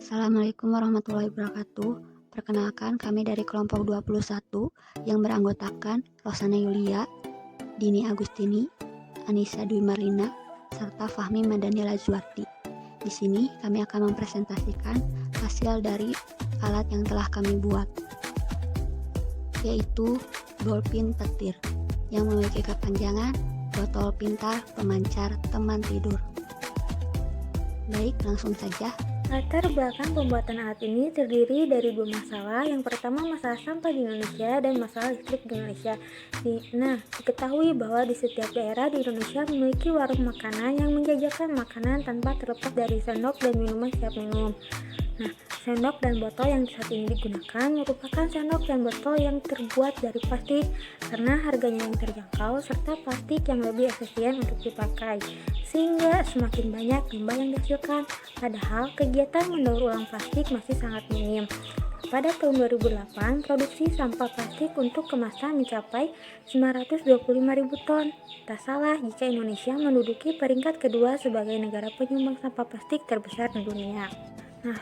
Assalamualaikum warahmatullahi wabarakatuh. Perkenalkan, kami dari kelompok 21 yang beranggotakan Rosana Yulia, Dini Agustini, Anissa Dwi Marlina, serta Fahmi Madaniela Zuardi. Di sini kami akan mempresentasikan hasil dari alat yang telah kami buat, yaitu bolpin petir yang memiliki kepanjangan botol pintar pemancar teman tidur. Baik, langsung saja. Latar belakang pembuatan alat ini terdiri dari dua masalah. Yang pertama, masalah sampah di Indonesia dan masalah listrik di Indonesia. Diketahui bahwa di setiap daerah di Indonesia memiliki warung makanan yang menjajakan makanan tanpa terlepas dari sendok dan minuman siap minum. Sendok dan botol yang saat ini digunakan merupakan sendok dan botol yang terbuat dari plastik karena harganya yang terjangkau serta plastik yang lebih efisien untuk dipakai, sehingga semakin banyak limbah yang dihasilkan. Padahal kegiatan mendaur ulang plastik masih sangat minim. Pada tahun 2008, produksi sampah plastik untuk kemasan mencapai 925.000 ton. Tak salah jika Indonesia menduduki peringkat kedua sebagai negara penyumbang sampah plastik terbesar di dunia.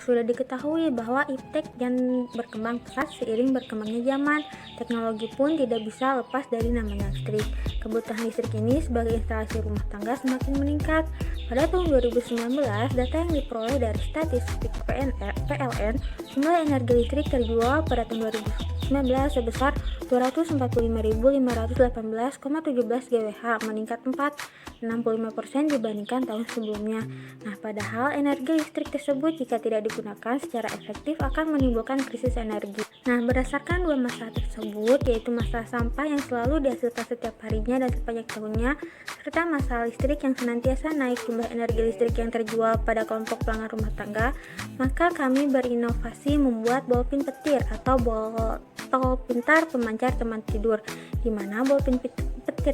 Sudah diketahui bahwa iptek yang berkembang pesat seiring berkembangnya zaman. Teknologi pun tidak bisa lepas dari namanya listrik. Kebutuhan listrik ini sebagai instalasi rumah tangga semakin meningkat. Pada tahun 2019, data yang diperoleh dari statistik PLN, jumlah energi listrik terjual pada tahun 2019 sebesar 245.518,17 GWh, meningkat 65% dibandingkan tahun sebelumnya. Padahal energi listrik tersebut jika tidak digunakan secara efektif akan menimbulkan krisis energi. Berdasarkan dua masalah tersebut, yaitu masalah sampah yang selalu dihasilkan setiap harinya dan sepanjang tahunnya, serta masalah listrik yang senantiasa naik jumlah energi listrik yang terjual pada kelompok pelanggan rumah tangga, maka kami berinovasi membuat bolpin petir atau botol pintar pemancar teman tidur, di mana bolpin petir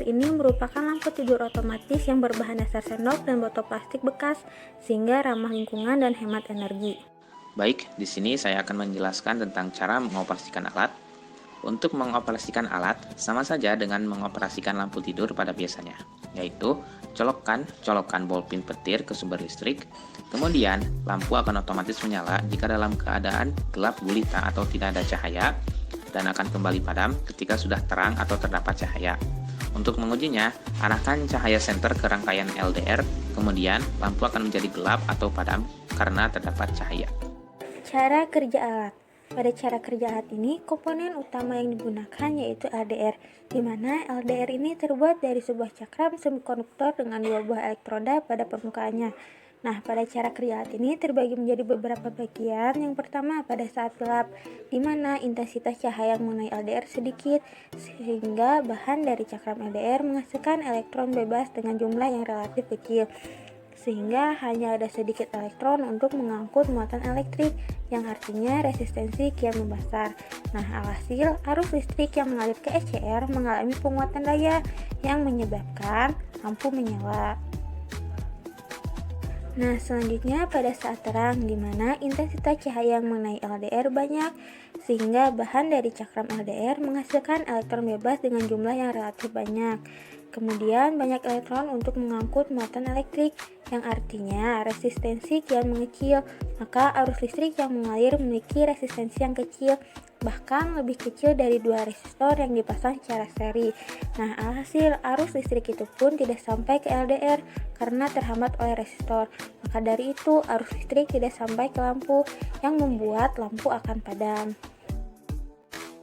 ini merupakan lampu tidur otomatis yang berbahan dasar sendok dan botol plastik bekas, sehingga ramah lingkungan dan hemat energi. Baik, di sini saya akan menjelaskan tentang cara mengoperasikan alat. Untuk mengoperasikan alat, sama saja dengan mengoperasikan lampu tidur pada biasanya, yaitu colokan bolpin petir ke sumber listrik, kemudian lampu akan otomatis menyala jika dalam keadaan gelap gulita atau tidak ada cahaya, dan akan kembali padam ketika sudah terang atau terdapat cahaya. Untuk mengujinya, arahkan cahaya senter ke rangkaian LDR, kemudian lampu akan menjadi gelap atau padam karena terdapat cahaya. Cara kerja alat. Pada cara kerja alat ini, komponen utama yang digunakan yaitu LDR, di mana LDR ini terbuat dari sebuah cakram semikonduktor dengan dua buah elektroda pada permukaannya. Pada cara kerja alat ini terbagi menjadi beberapa bagian. Yang pertama, pada saat gelap, di mana intensitas cahaya mengenai LDR sedikit, sehingga bahan dari cakram LDR menghasilkan elektron bebas dengan jumlah yang relatif kecil, sehingga hanya ada sedikit elektron untuk mengangkut muatan elektrik, yang artinya resistensi kian membesar. Alhasil, arus listrik yang mengalir ke ECR mengalami penguatan daya yang menyebabkan lampu menyala. Selanjutnya pada saat terang, di mana intensitas cahaya mengenai LDR banyak, sehingga bahan dari cakram LDR menghasilkan elektron bebas dengan jumlah yang relatif banyak. Kemudian banyak elektron untuk mengangkut muatan elektrik, yang artinya resistensi kian mengecil, maka arus listrik yang mengalir memiliki resistensi yang kecil, bahkan lebih kecil dari dua resistor yang dipasang secara seri. Alhasil arus listrik itu pun tidak sampai ke LDR karena terhambat oleh resistor. Maka dari itu arus listrik tidak sampai ke lampu, yang membuat lampu akan padam.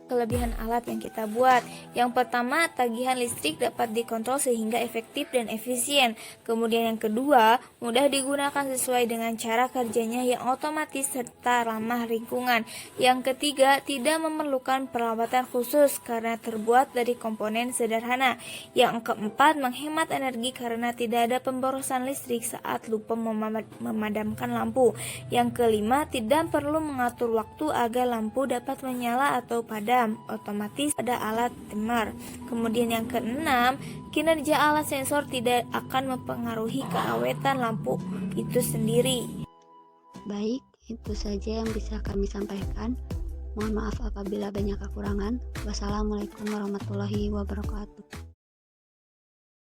Kelebihan alat yang kita buat. Yang pertama, tagihan listrik dapat dikontrol sehingga efektif dan efisien. Kemudian yang kedua, mudah digunakan sesuai dengan cara kerjanya yang otomatis serta ramah lingkungan. Yang ketiga, tidak memerlukan peralatan khusus karena terbuat dari komponen sederhana. Yang keempat, menghemat energi karena tidak ada pemborosan listrik saat lupa memadamkan lampu. Yang kelima, tidak perlu mengatur waktu agar lampu dapat menyala atau padam otomatis pada alat timer. Kemudian yang keenam, kinerja alat sensor tidak akan mempengaruhi keawetan lampu itu sendiri. Baik, itu saja yang bisa kami sampaikan. Mohon maaf apabila banyak kekurangan. Wassalamualaikum warahmatullahi wabarakatuh.